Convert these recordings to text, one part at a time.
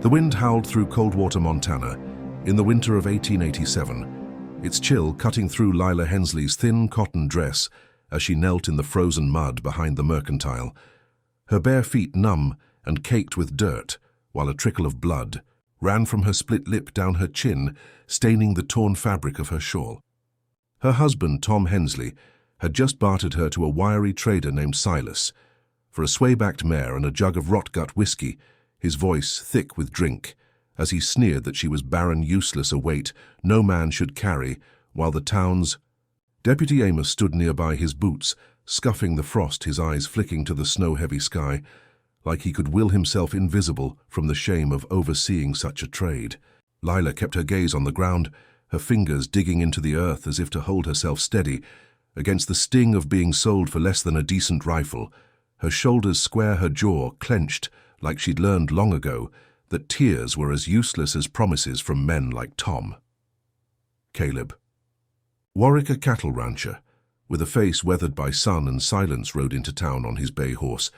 The wind howled through Coldwater, Montana, in the winter of 1887, its chill cutting through Lila Hensley's thin cotton dress as she knelt in the frozen mud behind the mercantile, her bare feet numb and caked with dirt, while a trickle of blood ran from her split lip down her chin, staining the torn fabric of her shawl. Her husband, Tom Hensley, had just bartered her to a wiry trader named Silas for a sway-backed mare and a jug of rot-gut whiskey, his voice thick with drink, as he sneered that she was barren, useless, a weight no man should carry, while the town's Deputy Amos stood nearby, his boots scuffing the frost, his eyes flicking to the snow-heavy sky, like he could will himself invisible from the shame of overseeing such a trade. Lila kept her gaze on the ground, her fingers digging into the earth as if to hold herself steady against the sting of being sold for less than a decent rifle, her shoulders square, her jaw clenched like she'd learned long ago that tears were as useless as promises from men like Tom. Caleb. Warwick, a cattle rancher, with a face weathered by sun and silence, rode into town on his bay horse,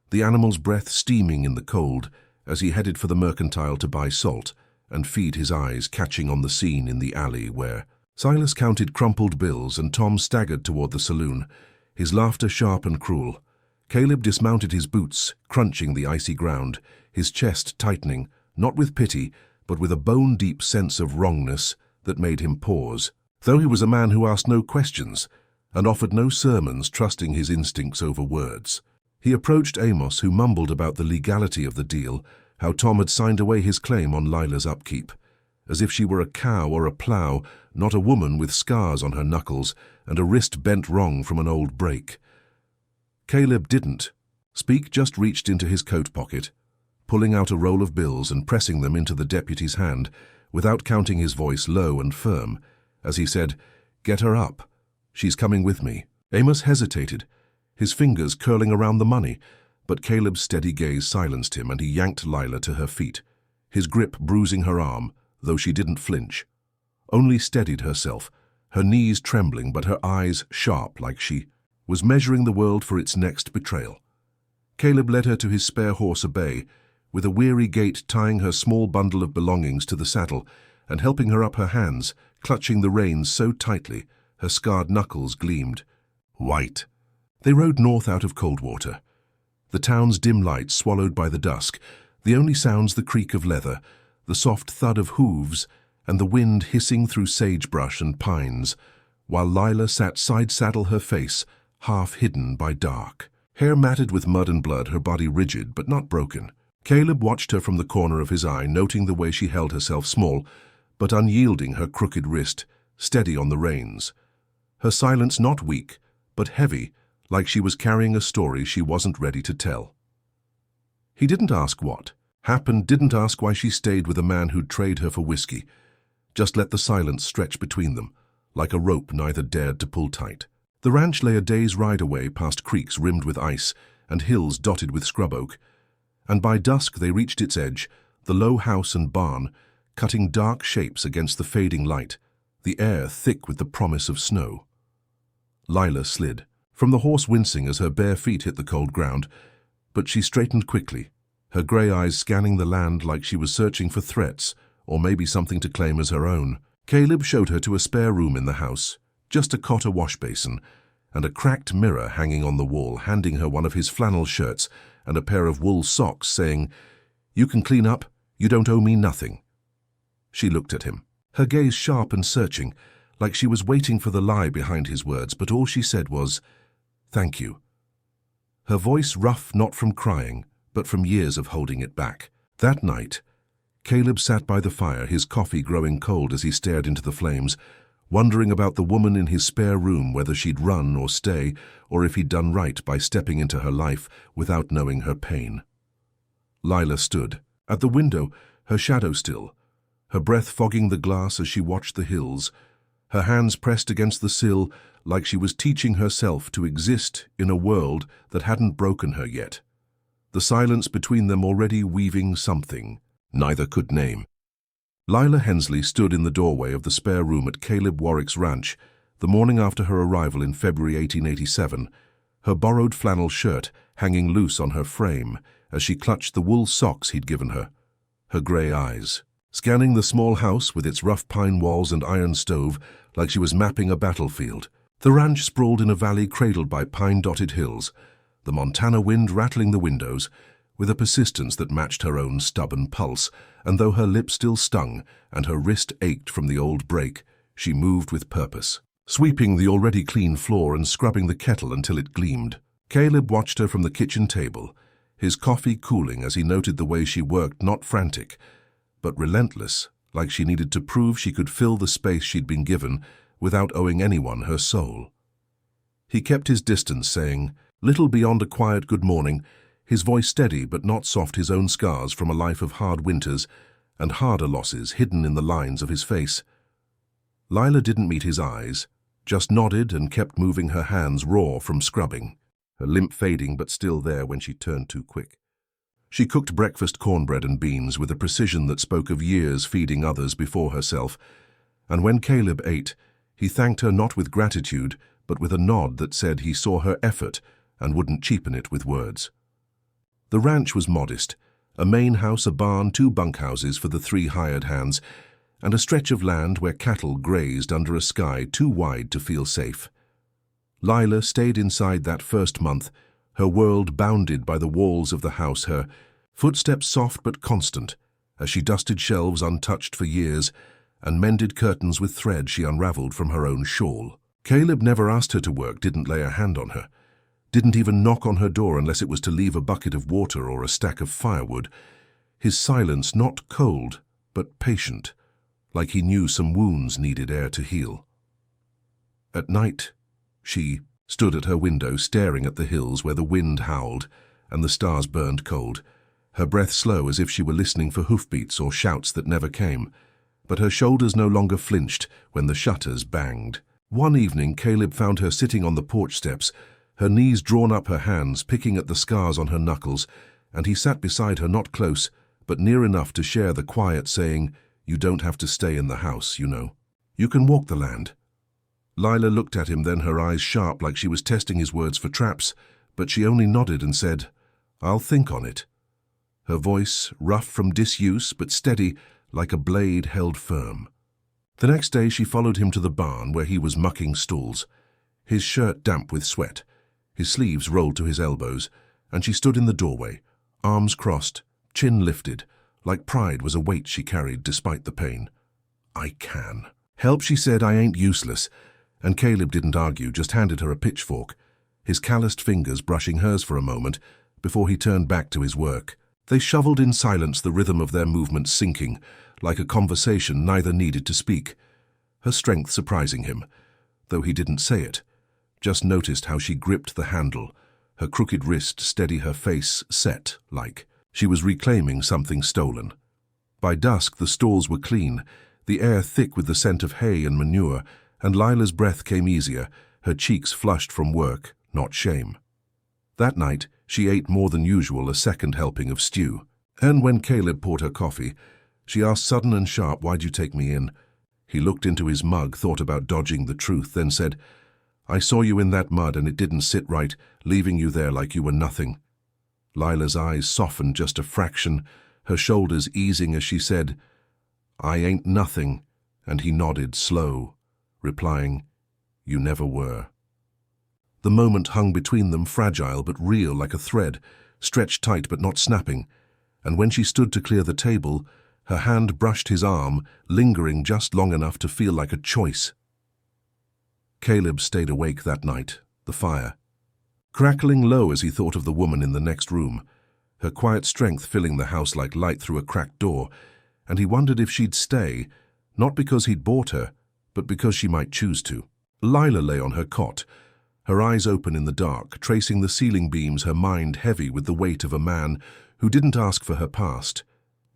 the animal's breath steaming in the cold as he headed for the mercantile to buy salt and feed his eyes catching on the scene in the alley where Silas counted crumpled bills and Tom staggered toward the saloon, his laughter sharp and cruel. Caleb dismounted, his boots crunching the icy ground, his chest tightening, not with pity, but with a bone-deep sense of wrongness that made him pause. Though he was a man who asked no questions and offered no sermons, trusting his instincts over words, he approached Amos, who mumbled about the legality of the deal, how Tom had signed away his claim on Lila's upkeep, as if she were a cow or a plough, not a woman with scars on her knuckles and a wrist bent wrong from an old break. Caleb didn't speak, just reached into his coat pocket, pulling out a roll of bills and pressing them into the deputy's hand, without counting, his voice low and firm, as he said, "Get her up. She's coming with me." Amos hesitated, his fingers curling around the money, but Caleb's steady gaze silenced him, and he yanked Lila to her feet, his grip bruising her arm, though she didn't flinch, only steadied herself, her knees trembling but her eyes sharp, like she was measuring the world for its next betrayal. Caleb led her to his spare horse, a bay, with a weary gait, tying her small bundle of belongings to the saddle and helping her up, her hands clutching the reins so tightly her scarred knuckles gleamed white. They rode north out of Coldwater, the town's dim lights swallowed by the dusk, the only sounds the creak of leather, the soft thud of hooves, and the wind hissing through sagebrush and pines, while Lila sat side-saddle, her face half hidden by dark, hair matted with mud and blood, her body rigid but not broken. Caleb watched her from the corner of his eye, noting the way she held herself, small but unyielding, her crooked wrist steady on the reins, her silence not weak but heavy, like she was carrying a story she wasn't ready to tell. He didn't ask what happened, didn't ask why she stayed with a man who'd trade her for whiskey, just let the silence stretch between them, like a rope neither dared to pull tight. The ranch lay a day's ride away, past creeks rimmed with ice and hills dotted with scrub oak, and by dusk they reached its edge, the low house and barn cutting dark shapes against the fading light, the air thick with the promise of snow. Lila slid from the horse, wincing as her bare feet hit the cold ground, but she straightened quickly, her grey eyes scanning the land like she was searching for threats or maybe something to claim as her own. Caleb showed her to a spare room in the house, just a cot, a wash basin, and a cracked mirror hanging on the wall, handing her one of his flannel shirts and a pair of wool socks, saying, "You can clean up, you don't owe me nothing." She looked at him, her gaze sharp and searching, like she was waiting for the lie behind his words, but all she said was, "Thank you." Her voice rough, not from crying, but from years of holding it back. That night, Caleb sat by the fire, his coffee growing cold as he stared into the flames, wondering about the woman in his spare room, whether she'd run or stay, or if he'd done right by stepping into her life without knowing her pain. Lila stood at the window, her shadow still, her breath fogging the glass as she watched the hills, her hands pressed against the sill like she was teaching herself to exist in a world that hadn't broken her yet, the silence between them already weaving something neither could name. Lila Hensley stood in the doorway of the spare room at Caleb Warwick's ranch the morning after her arrival in February 1887, her borrowed flannel shirt hanging loose on her frame as she clutched the wool socks he'd given her, her grey eyes, scanning the small house with its rough pine walls and iron stove like she was mapping a battlefield. The ranch sprawled in a valley cradled by pine-dotted hills, the Montana wind rattling the windows with a persistence that matched her own stubborn pulse, and though her lip still stung and her wrist ached from the old break, she moved with purpose, sweeping the already clean floor and scrubbing the kettle until it gleamed. Caleb watched her from the kitchen table, his coffee cooling as he noted the way she worked, not frantic, but relentless, like she needed to prove she could fill the space she'd been given without owing anyone her soul. He kept his distance, saying little beyond a quiet good morning, his voice steady but not soft, his own scars from a life of hard winters and harder losses hidden in the lines of his face. Lila didn't meet his eyes, just nodded and kept moving her hands raw from scrubbing, her limp fading but still there when she turned too quick. She cooked breakfast cornbread and beans with a precision that spoke of years feeding others before herself, and when Caleb ate, he thanked her not with gratitude but with a nod that said he saw her effort and wouldn't cheapen it with words. The ranch was modest, a main house, a barn, 2 bunkhouses for the 3 hired hands, and a stretch of land where cattle grazed under a sky too wide to feel safe. Lila stayed inside that first month, her world bounded by the walls of the house, her footsteps soft but constant, as she dusted shelves untouched for years and mended curtains with thread she unraveled from her own shawl. Caleb never asked her to work, didn't lay a hand on her, didn't even knock on her door unless it was to leave a bucket of water or a stack of firewood, his silence not cold but patient, like he knew some wounds needed air to heal. At night, she stood at her window staring at the hills where the wind howled and the stars burned cold, her breath slow as if she were listening for hoofbeats or shouts that never came, but her shoulders no longer flinched when the shutters banged. One evening, Caleb found her sitting on the porch steps, her knees drawn up, her hands picking at the scars on her knuckles, and he sat beside her, not close, but near enough to share the quiet, saying, "You don't have to stay in the house, you know. You can walk the land." Lila looked at him, then her eyes sharp like she was testing his words for traps, but she only nodded and said, "I'll think on it." Her voice, rough from disuse but steady like a blade held firm. The next day she followed him to the barn where he was mucking stools, his shirt damp with sweat, his sleeves rolled to his elbows, and she stood in the doorway, arms crossed, chin lifted, like pride was a weight she carried despite the pain. "I can help," she said. "I ain't useless." And Caleb didn't argue, just handed her a pitchfork, his calloused fingers brushing hers for a moment before he turned back to his work. They shoveled in silence, the rhythm of their movements sinking, like a conversation neither needed to speak, her strength surprising him, though he didn't say it, just noticed how she gripped the handle, her crooked wrist steady, her face set, like she was reclaiming something stolen. By dusk the stalls were clean, the air thick with the scent of hay and manure, and Lila's breath came easier, her cheeks flushed from work, not shame. That night she ate more than usual, a second helping of stew, and when Caleb poured her coffee, she asked sudden and sharp, "Why'd you take me in?" He looked into his mug, thought about dodging the truth, then said, "I saw you in that mud and it didn't sit right, leaving you there like you were nothing." Lila's eyes softened just a fraction, her shoulders easing as she said, "I ain't nothing," and he nodded, slow, replying, "You never were." The moment hung between them, fragile but real, like a thread, stretched tight but not snapping, and when she stood to clear the table, her hand brushed his arm, lingering just long enough to feel like a choice. Caleb stayed awake that night, the fire crackling low as he thought of the woman in the next room, her quiet strength filling the house like light through a cracked door, and he wondered if she'd stay, not because he'd bought her, but because she might choose to. Lila lay on her cot, her eyes open in the dark, tracing the ceiling beams, her mind heavy with the weight of a man who didn't ask for her past,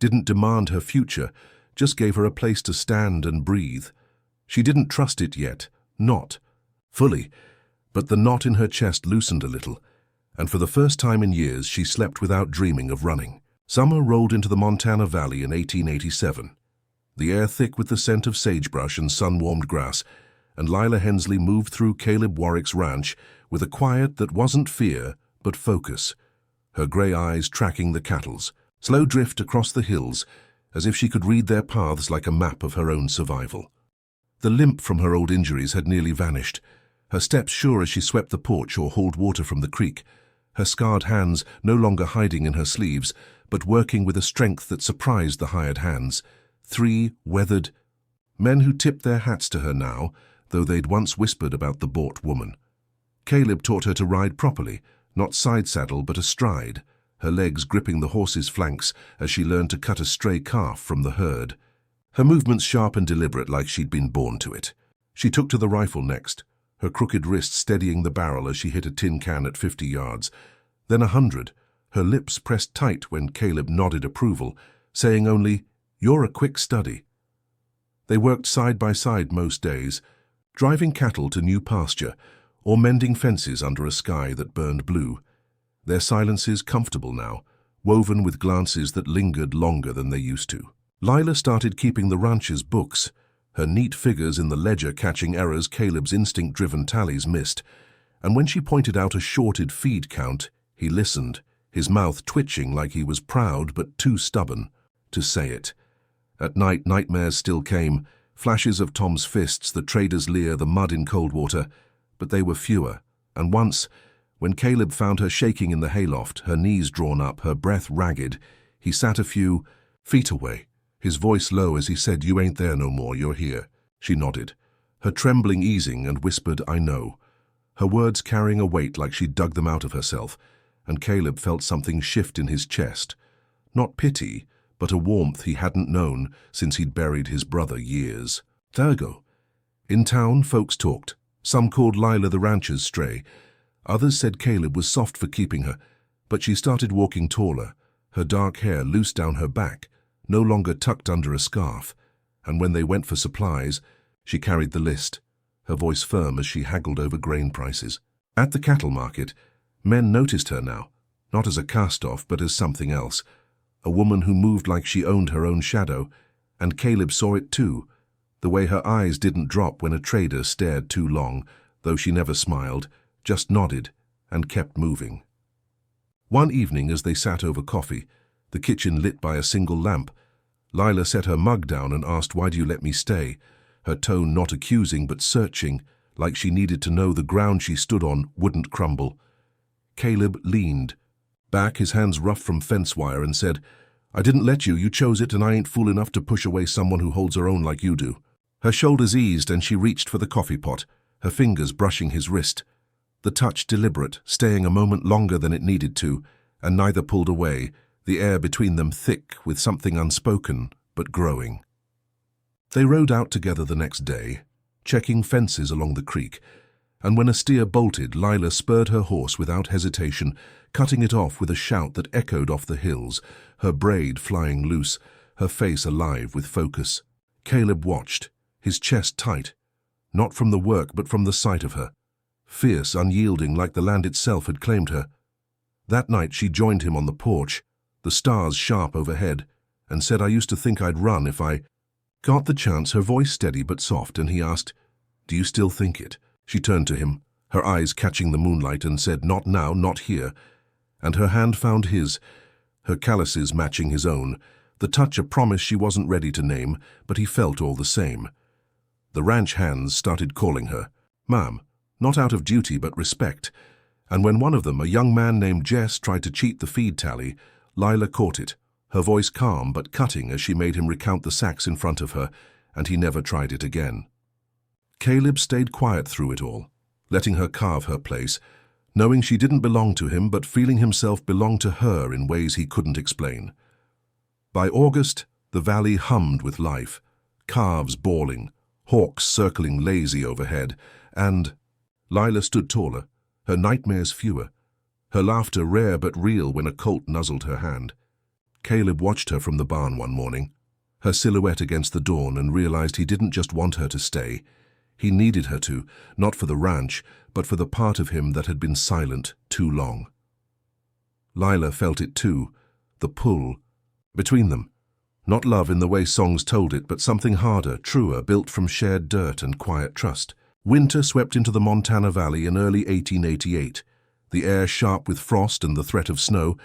didn't demand her future, just gave her a place to stand and breathe. She didn't trust it yet, not fully, but the knot in her chest loosened a little, and for the first time in years she slept without dreaming of running. Summer rolled into the Montana Valley in 1887, the air thick with the scent of sagebrush and sun-warmed grass, and Lila Hensley moved through Caleb Warwick's ranch with a quiet that wasn't fear but focus, her grey eyes tracking the cattle's slow drift across the hills as if she could read their paths like a map of her own survival. The limp from her old injuries had nearly vanished, her steps sure as she swept the porch or hauled water from the creek, her scarred hands no longer hiding in her sleeves, but working with a strength that surprised the hired hands. 3 weathered men who tipped their hats to her now, though they'd once whispered about the bought woman. Caleb taught her to ride properly, not side saddle but astride, her legs gripping the horse's flanks as she learned to cut a stray calf from the herd. Her movements sharp and deliberate like she'd been born to it. She took to the rifle next, her crooked wrist steadying the barrel as she hit a tin can at 50 yards, then 100, her lips pressed tight when Caleb nodded approval, saying only, "You're a quick study." They worked side by side most days, driving cattle to new pasture or mending fences under a sky that burned blue. Their silences comfortable now, woven with glances that lingered longer than they used to. Lila started keeping the ranch's books, her neat figures in the ledger catching errors Caleb's instinct-driven tallies missed, and when she pointed out a shorted feed count, he listened, his mouth twitching like he was proud but too stubborn to say it. At night, nightmares still came, flashes of Tom's fists, the trader's leer, the mud in cold water, but they were fewer, and once, when Caleb found her shaking in the hayloft, her knees drawn up, her breath ragged, he sat a few feet away, his voice low as he said, "You ain't there no more, you're here." She nodded, her trembling easing, and whispered, "I know," her words carrying a weight like she dug them out of herself, and Caleb felt something shift in his chest. Not pity, but a warmth he hadn't known since he'd buried his brother years. Virgo. In town, folks talked. Some called Lila the rancher's stray. Others said Caleb was soft for keeping her, but she started walking taller, her dark hair loose down her back, no longer tucked under a scarf, and when they went for supplies, she carried the list, her voice firm as she haggled over grain prices. At the cattle market, men noticed her now, not as a cast-off but as something else, a woman who moved like she owned her own shadow, and Caleb saw it too, the way her eyes didn't drop when a trader stared too long, though she never smiled, just nodded and kept moving. One evening as they sat over coffee, the kitchen lit by a single lamp, Lila set her mug down and asked, "Why do you let me stay?" her tone not accusing but searching, like she needed to know the ground she stood on wouldn't crumble. Caleb leaned back, his hands rough from fence wire, and said, "I didn't let you, you chose it, and I ain't fool enough to push away someone who holds her own like you do." Her shoulders eased and she reached for the coffee pot, her fingers brushing his wrist. The touch deliberate, staying a moment longer than it needed to, and neither pulled away, the air between them thick with something unspoken but growing. They rode out together the next day, checking fences along the creek, and when a steer bolted, Lila spurred her horse without hesitation, cutting it off with a shout that echoed off the hills, her braid flying loose, her face alive with focus. Caleb watched, his chest tight, not from the work but from the sight of her, fierce, unyielding like the land itself had claimed her. That night she joined him on the porch, the stars sharp overhead, and said, "I used to think I'd run if I got the chance," her voice steady but soft, and he asked, "Do you still think it?" She turned to him, her eyes catching the moonlight, and said, "Not now, not here," and her hand found his, her calluses matching his own, the touch a promise she wasn't ready to name, but he felt all the same. The ranch hands started calling her, "Ma'am," not out of duty but respect, and when one of them, a young man named Jess, tried to cheat the feed tally, Lila caught it, her voice calm but cutting as she made him recount the sacks in front of her, and he never tried it again. Caleb stayed quiet through it all, letting her carve her place, knowing she didn't belong to him but feeling himself belong to her in ways he couldn't explain. By August, the valley hummed with life, calves bawling, hawks circling lazy overhead, and Lila stood taller, her nightmares fewer, her laughter rare but real when a colt nuzzled her hand. Caleb watched her from the barn one morning, her silhouette against the dawn, and realized he didn't just want her to stay. He needed her to, not for the ranch, but for the part of him that had been silent too long. Lila felt it too, the pull between them. Not love in the way songs told it, but something harder, truer, built from shared dirt and quiet trust. Winter swept into the Montana Valley in early 1888, the air sharp with frost and the threat of snow,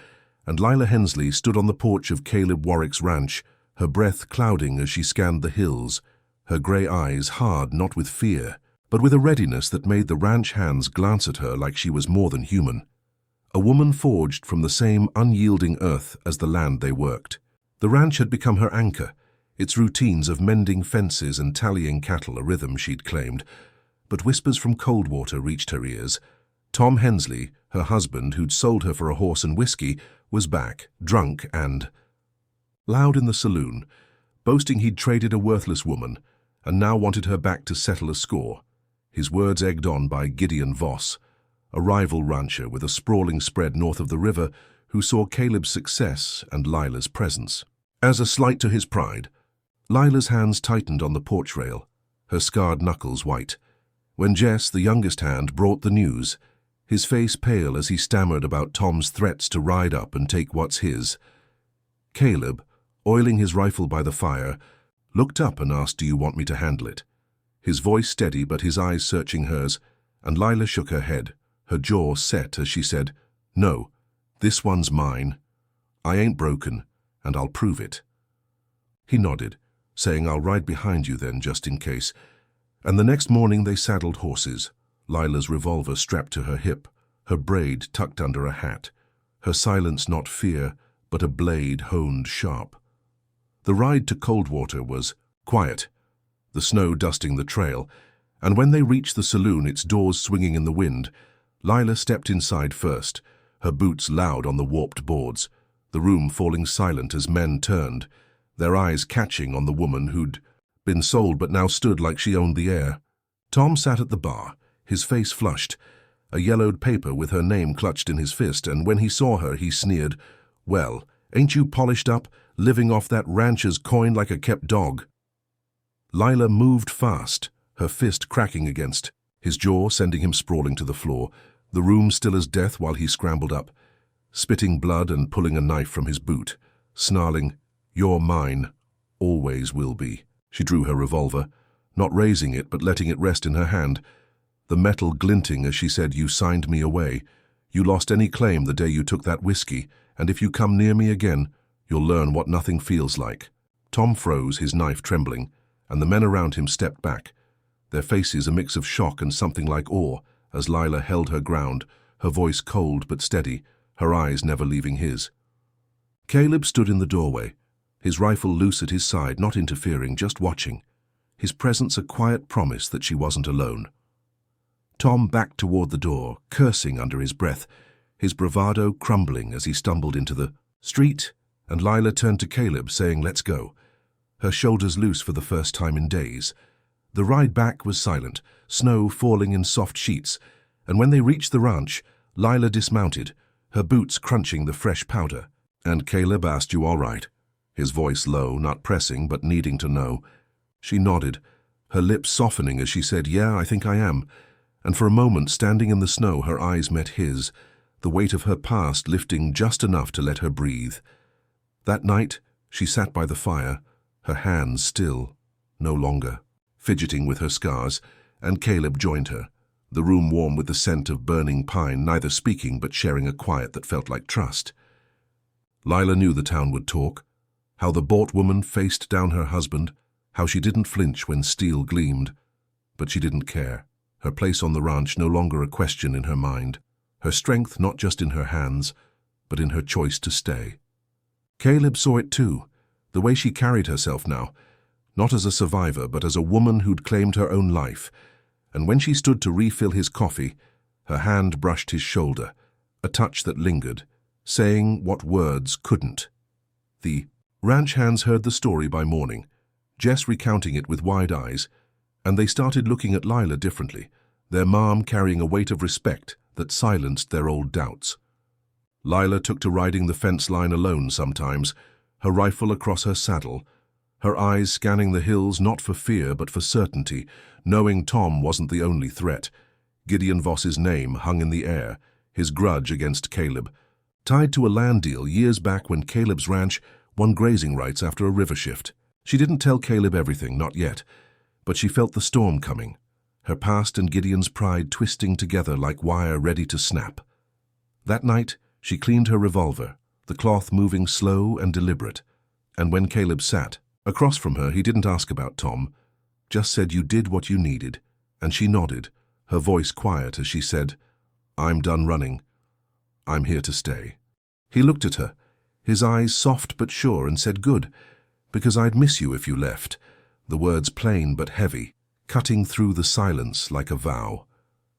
and Lila Hensley stood on the porch of Caleb Warwick's ranch, her breath clouding as she scanned the hills, her grey eyes hard not with fear, but with a readiness that made the ranch hands glance at her like she was more than human. A woman forged from the same unyielding earth as the land they worked. The ranch had become her anchor, its routines of mending fences and tallying cattle a rhythm she'd claimed. But whispers from Coldwater reached her ears. Tom Hensley, her husband who'd sold her for a horse and whiskey, was back, drunk and loud in the saloon, boasting he'd traded a worthless woman and now wanted her back to settle a score. His words egged on by Gideon Voss, a rival rancher with a sprawling spread north of the river who saw Caleb's success and Lila's presence. As a slight to his pride, Lila's hands tightened on the porch rail, her scarred knuckles white. When Jess, the youngest hand, brought the news, his face pale as he stammered about Tom's threats to ride up and take what's his. Caleb, oiling his rifle by the fire, looked up and asked, "Do you want me to handle it?" His voice steady but his eyes searching hers, and Lila shook her head, her jaw set as she said, "No, this one's mine. I ain't broken, and I'll prove it." He nodded, saying, "I'll ride behind you then, just in case." And the next morning they saddled horses, Lila's revolver strapped to her hip, her braid tucked under a hat, her silence not fear, but a blade honed sharp. The ride to Coldwater was quiet, the snow dusting the trail, and when they reached the saloon, its doors swinging in the wind, Lila stepped inside first, her boots loud on the warped boards, the room falling silent as men turned, their eyes catching on the woman who'd been sold but now stood like she owned the air. Tom sat at the bar, his face flushed, a yellowed paper with her name clutched in his fist, and when he saw her he sneered, "Well, ain't you polished up, living off that rancher's coin like a kept dog?" Lila moved fast, her fist cracking against his jaw, sending him sprawling to the floor, the room still as death while he scrambled up, spitting blood and pulling a knife from his boot, snarling, "You're mine, always will be." She drew her revolver, not raising it but letting it rest in her hand, the metal glinting as she said, "You signed me away. You lost any claim the day you took that whiskey, and if you come near me again, you'll learn what nothing feels like." Tom froze, his knife trembling, and the men around him stepped back, their faces a mix of shock and something like awe, as Lila held her ground, her voice cold but steady, her eyes never leaving his. Caleb stood in the doorway, his rifle loose at his side, not interfering, just watching, his presence a quiet promise that she wasn't alone. Tom backed toward the door, cursing under his breath, his bravado crumbling as he stumbled into the street, and Lila turned to Caleb, saying, "Let's go," her shoulders loose for the first time in days. The ride back was silent, snow falling in soft sheets, and when they reached the ranch, Lila dismounted, her boots crunching the fresh powder. "And Caleb asked you all right?" His voice low, not pressing, but needing to know. She nodded, her lips softening as she said, "Yeah, I think I am." And for a moment, standing in the snow, her eyes met his, the weight of her past lifting just enough to let her breathe. That night, she sat by the fire, her hands still, no longer, fidgeting with her scars, and Caleb joined her, the room warm with the scent of burning pine, neither speaking but sharing a quiet that felt like trust. Lila knew the town would talk, how the bought woman faced down her husband, how she didn't flinch when steel gleamed, but she didn't care, her place on the ranch no longer a question in her mind, her strength not just in her hands, but in her choice to stay. Caleb saw it too, the way she carried herself now, not as a survivor but as a woman who'd claimed her own life, and when she stood to refill his coffee, her hand brushed his shoulder, a touch that lingered, saying what words couldn't. The ranch hands heard the story by morning, Jess recounting it with wide eyes, and they started looking at Lila differently, their mom carrying a weight of respect that silenced their old doubts. Lila took to riding the fence line alone sometimes, her rifle across her saddle, her eyes scanning the hills not for fear but for certainty, knowing Tom wasn't the only threat. Gideon Voss's name hung in the air, his grudge against Caleb, tied to a land deal years back when Caleb's ranch won grazing rights after a river shift. She didn't tell Caleb everything, not yet, but she felt the storm coming, her past and Gideon's pride twisting together like wire ready to snap. That night, she cleaned her revolver, the cloth moving slow and deliberate, And when Caleb sat across from her, he didn't ask about Tom, just said, "You did what you needed." And she nodded, her voice quiet as she said, "I'm done running. I'm here to stay." He looked at her, his eyes soft but sure, and said, "Good, because I'd miss you if you left." The words plain but heavy, cutting through the silence like a vow.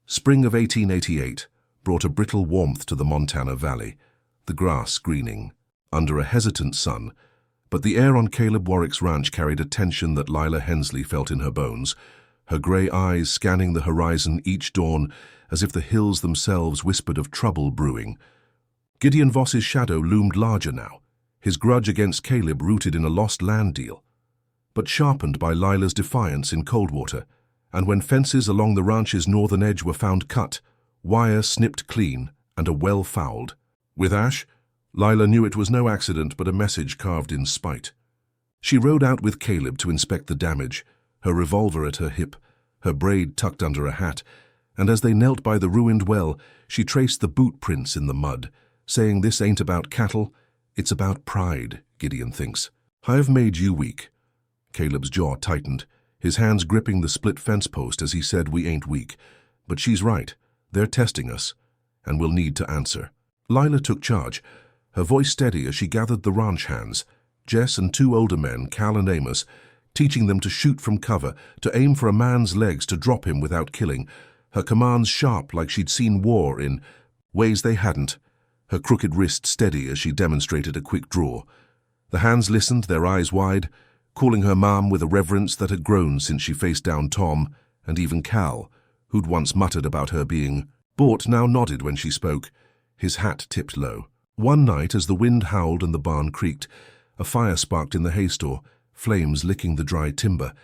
Spring of 1888 brought a brittle warmth to the Montana Valley, the grass greening under a hesitant sun, but the air on Caleb Warwick's ranch carried a tension that Lila Hensley felt in her bones, her grey eyes scanning the horizon each dawn as if the hills themselves whispered of trouble brewing. Gideon Voss's shadow loomed larger now, his grudge against Caleb rooted in a lost land deal, but sharpened by Lila's defiance in Coldwater. And when fences along the ranch's northern edge were found cut, wire snipped clean, and a well fouled with ash, Lila knew it was no accident but a message carved in spite. She rode out with Caleb to inspect the damage, her revolver at her hip, her braid tucked under a hat, and as they knelt by the ruined well, she traced the boot prints in the mud, saying, "This ain't about cattle, it's about pride, Gideon thinks. I have made you weak." Caleb's jaw tightened, his hands gripping the split fence post as he said, "We ain't weak. But she's right. They're testing us, and we'll need to answer." Lila took charge, her voice steady as she gathered the ranch hands, Jess and two older men, Cal and Amos, teaching them to shoot from cover, to aim for a man's legs, to drop him without killing, her commands sharp like she'd seen war in ways they hadn't, her crooked wrist steady as she demonstrated a quick draw. The hands listened, their eyes wide, calling her mom with a reverence that had grown since she faced down Tom, and even Cal, who'd once muttered about her being bought, now nodded when she spoke, his hat tipped low. One night, as the wind howled and the barn creaked, a fire sparked in the hay store, flames licking the dry timber,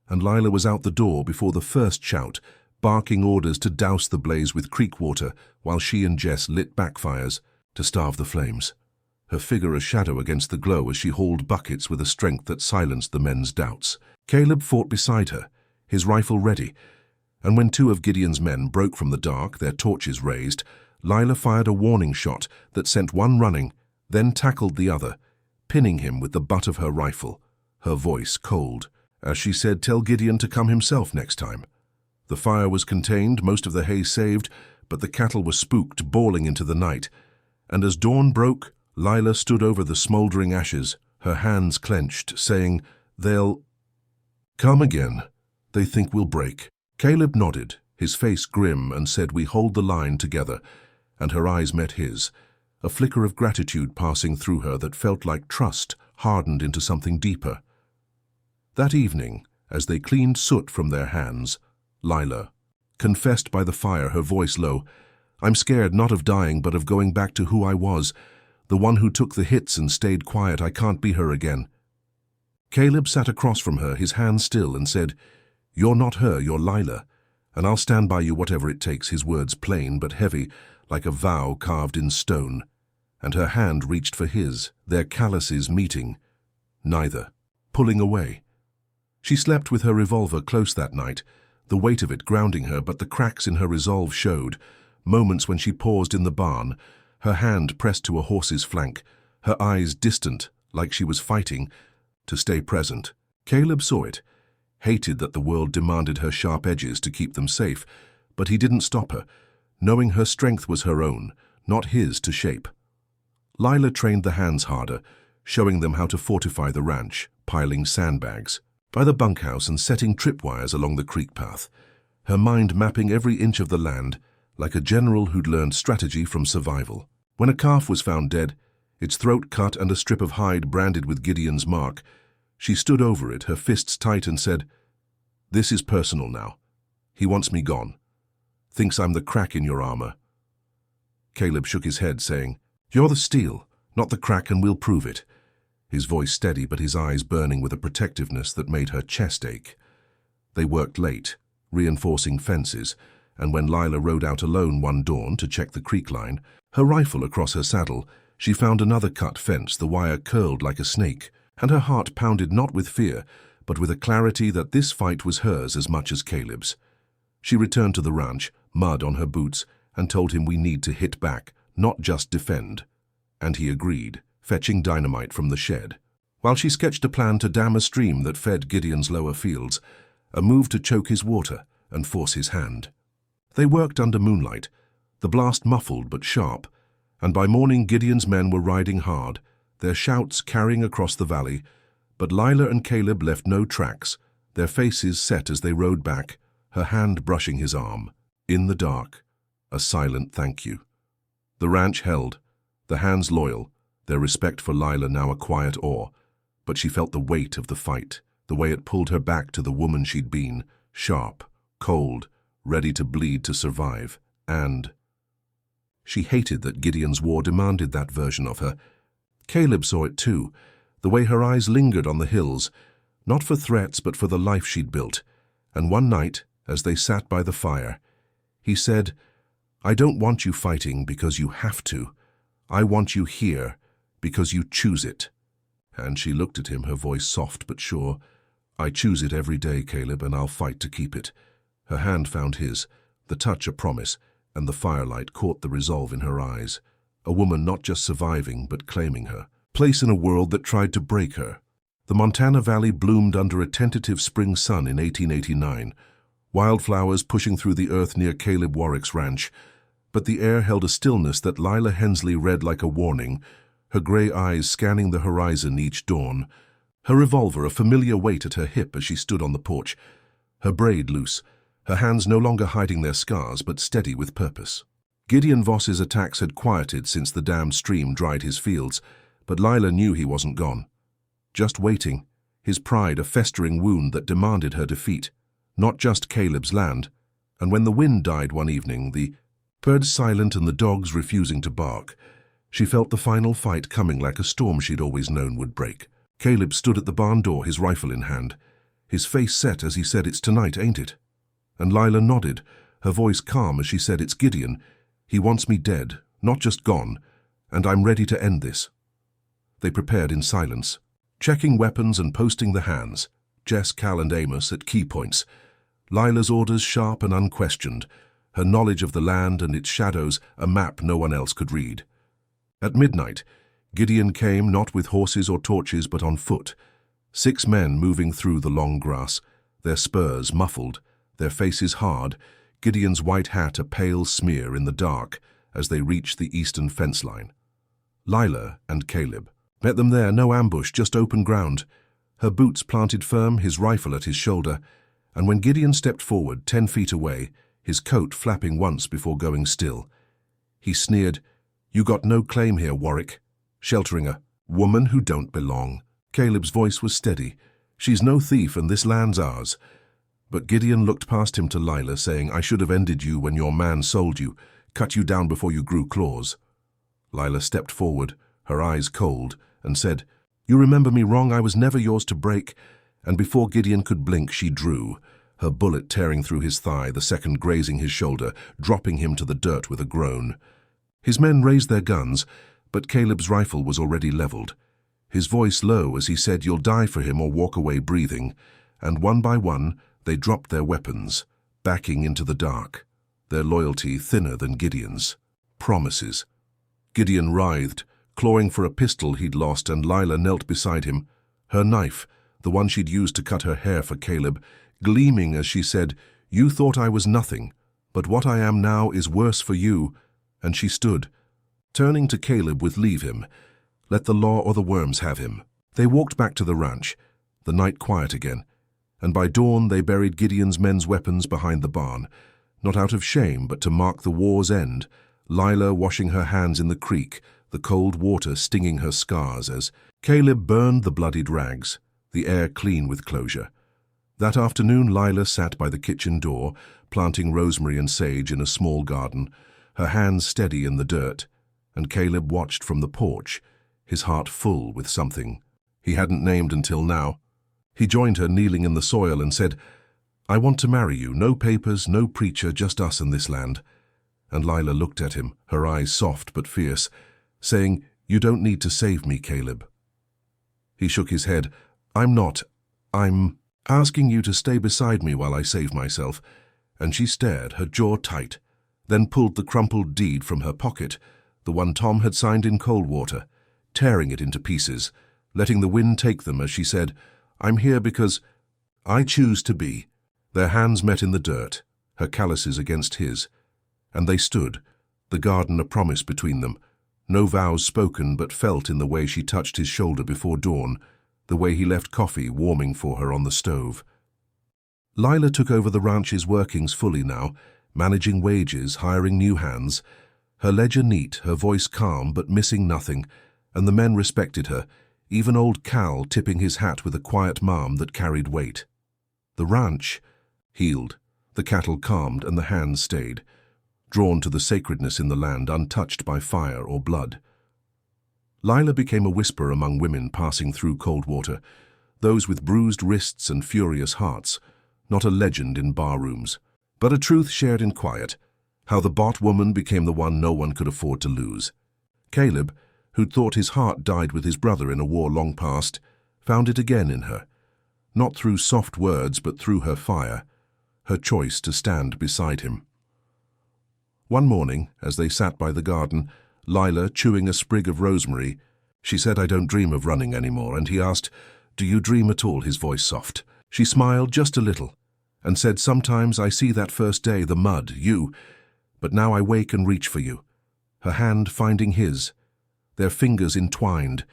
and Lila was out the door before the first shout, barking orders to douse the blaze with creek water while she and Jess lit backfires to starve the flames, her figure a shadow against the glow as she hauled buckets with a strength that silenced the men's doubts. Caleb fought beside her, his rifle ready, and when two of Gideon's men broke from the dark, their torches raised, Lila fired a warning shot that sent one running, then tackled the other, pinning him with the butt of her rifle, her voice cold, as she said, "Tell Gideon to come himself next time." The fire was contained, most of the hay saved, but the cattle were spooked, bawling into the night, and as dawn broke, Lila stood over the smouldering ashes, her hands clenched, saying, "They'll come again. They think we'll break." Caleb nodded, his face grim, and said, "We hold the line together," and her eyes met his, a flicker of gratitude passing through her that felt like trust hardened into something deeper. That evening, as they cleaned soot from their hands, Lila confessed by the fire, her voice low, "I'm scared not of dying but of going back to who I was, the one who took the hits and stayed quiet. I can't be her again." Caleb sat across from her, his hands still, and said, "You're not her, you're Lila, and I'll stand by you whatever it takes," his words plain but heavy, like a vow carved in stone. And her hand reached for his, their calluses meeting, neither, pulling away. She slept with her revolver close that night, the weight of it grounding her, but the cracks in her resolve showed, moments when she paused in the barn, her hand pressed to a horse's flank, her eyes distant, like she was fighting to stay present. Caleb saw it, hated that the world demanded her sharp edges to keep them safe, but he didn't stop her, knowing her strength was her own, not his to shape. Lila trained the hands harder, showing them how to fortify the ranch, piling sandbags by the bunkhouse and setting tripwires along the creek path, her mind mapping every inch of the land like a general who'd learned strategy from survival. When a calf was found dead, its throat cut and a strip of hide branded with Gideon's mark, she stood over it, her fists tight, and said, "This is personal now. He wants me gone. Thinks I'm the crack in your armor." Caleb shook his head, saying, "You're the steel, not the crack, and we'll prove it." His voice steady, but his eyes burning with a protectiveness that made her chest ache. They worked late, reinforcing fences, and when Lila rode out alone one dawn to check the creek line, her rifle across her saddle, she found another cut fence, the wire curled like a snake, and her heart pounded not with fear, but with a clarity that this fight was hers as much as Caleb's. She returned to the ranch, mud on her boots, and told him, "We need to hit back, not just defend." And he agreed, fetching dynamite from the shed. while she sketched a plan to dam a stream that fed Gideon's lower fields, a move to choke his water and force his hand. They worked under moonlight, the blast muffled but sharp, and by morning Gideon's men were riding hard, their shouts carrying across the valley, but Lila and Caleb left no tracks, their faces set as they rode back, her hand brushing his arm. In the dark, a silent thank you. The ranch held, the hands loyal, their respect for Lila now a quiet awe, but she felt the weight of the fight, the way it pulled her back to the woman she'd been, sharp, cold, ready to bleed to survive, and she hated that Gideon's war demanded that version of her. Caleb saw it too, the way her eyes lingered on the hills, not for threats but for the life she'd built, and one night, as they sat by the fire, he said, "I don't want you fighting because you have to. I want you here because you choose it." And she looked at him, her voice soft but sure. "I choose it every day, Caleb, and I'll fight to keep it." Her hand found his, the touch a promise, and the firelight caught the resolve in her eyes. A woman not just surviving but claiming her place in a world that tried to break her. The Montana Valley bloomed under a tentative spring sun in 1889, wildflowers pushing through the earth near Caleb Warwick's ranch, but the air held a stillness that Lila Hensley read like a warning, her gray eyes scanning the horizon each dawn, her revolver a familiar weight at her hip as she stood on the porch, her braid loose, her hands no longer hiding their scars but steady with purpose. Gideon Voss's attacks had quieted since the dammed stream dried his fields, but Lila knew he wasn't gone. Just waiting, his pride a festering wound that demanded her defeat, not just Caleb's land. And when the wind died one evening, the birds silent and the dogs refusing to bark, she felt the final fight coming like a storm she'd always known would break. Caleb stood at the barn door, his rifle in hand, his face set as he said, "It's tonight, ain't it?" And Lila nodded, her voice calm as she said, "It's Gideon. He wants me dead, not just gone, and I'm ready to end this." They prepared in silence, checking weapons and posting the hands, Jess, Cal and Amos at key points, Lila's orders sharp and unquestioned, her knowledge of the land and its shadows a map no one else could read. At midnight, Gideon came not with horses or torches but on foot, 6 men moving through the long grass, their spurs muffled, their faces hard, Gideon's white hat a pale smear in the dark as they reached the eastern fence line. Lila and Caleb met them there, no ambush, just open ground, her boots planted firm, his rifle at his shoulder, and when Gideon stepped forward 10 feet away, his coat flapping once before going still, he sneered, "You got no claim here, Warwick," sheltering a woman who don't belong. Caleb's voice was steady. "She's no thief and this land's ours." But Gideon looked past him to Lila, saying, "I should have ended you when your man sold you, cut you down before you grew claws." Lila stepped forward, her eyes cold, and said, "You remember me wrong, I was never yours to break." And before Gideon could blink, she drew, her bullet tearing through his thigh, the second grazing his shoulder, dropping him to the dirt with a groan. His men raised their guns, but Caleb's rifle was already leveled. His voice low as he said, "You'll die for him or walk away breathing." And one by one, they dropped their weapons, backing into the dark, their loyalty thinner than Gideon's. Promises. Gideon writhed, clawing for a pistol he'd lost, and Lila knelt beside him, her knife, the one she'd used to cut her hair for Caleb, gleaming as she said, "You thought I was nothing, but what I am now is worse for you." And she stood, turning to Caleb with "Leave him. Let the law or the worms have him." They walked back to the ranch, the night quiet again, and by dawn they buried Gideon's men's weapons behind the barn, not out of shame but to mark the war's end, Lila washing her hands in the creek, the cold water stinging her scars as Caleb burned the bloodied rags, the air clean with closure. That afternoon Lila sat by the kitchen door, planting rosemary and sage in a small garden, her hands steady in the dirt, and Caleb watched from the porch, his heart full with something he hadn't named until now. He joined her kneeling in the soil and said, "I want to marry you, no papers, no preacher, just us and this land." And Lila looked at him, her eyes soft but fierce, saying, "You don't need to save me, Caleb." He shook his head. I'm asking you to stay beside me while I save myself." And she stared, her jaw tight, then pulled the crumpled deed from her pocket, the one Tom had signed in cold water, tearing it into pieces, letting the wind take them as she said, "I'm here because I choose to be." Their hands met in the dirt, her calluses against his, and they stood, the garden a promise between them, no vows spoken but felt in the way she touched his shoulder before dawn, the way he left coffee warming for her on the stove. Lila took over the ranch's workings fully now, managing wages, hiring new hands, her ledger neat, her voice calm but missing nothing, and the men respected her, even old Cal tipping his hat with a quiet calm that carried weight. The ranch healed, the cattle calmed, and the hands stayed, drawn to the sacredness in the land untouched by fire or blood. Lila became a whisper among women passing through Coldwater, those with bruised wrists and furious hearts, not a legend in bar rooms, but a truth shared in quiet, how the bot woman became the one no one could afford to lose. Caleb, who'd thought his heart died with his brother in a war long past, found it again in her, not through soft words but through her fire, her choice to stand beside him. One morning, as they sat by the garden, Lila chewing a sprig of rosemary, she said, "I don't dream of running anymore," and he asked, "Do you dream at all?" his voice soft. She smiled just a little, and said, "Sometimes I see that first day, the mud, you, but now I wake and reach for you." Her hand finding his, their fingers entwined,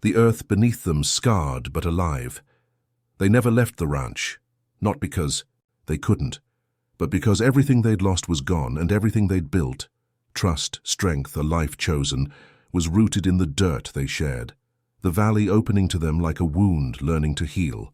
the earth beneath them scarred but alive. They never left the ranch, not because they couldn't, but because everything they'd lost was gone, and everything they'd built, trust, strength, a life chosen, was rooted in the dirt they shared, the valley opening to them like a wound learning to heal.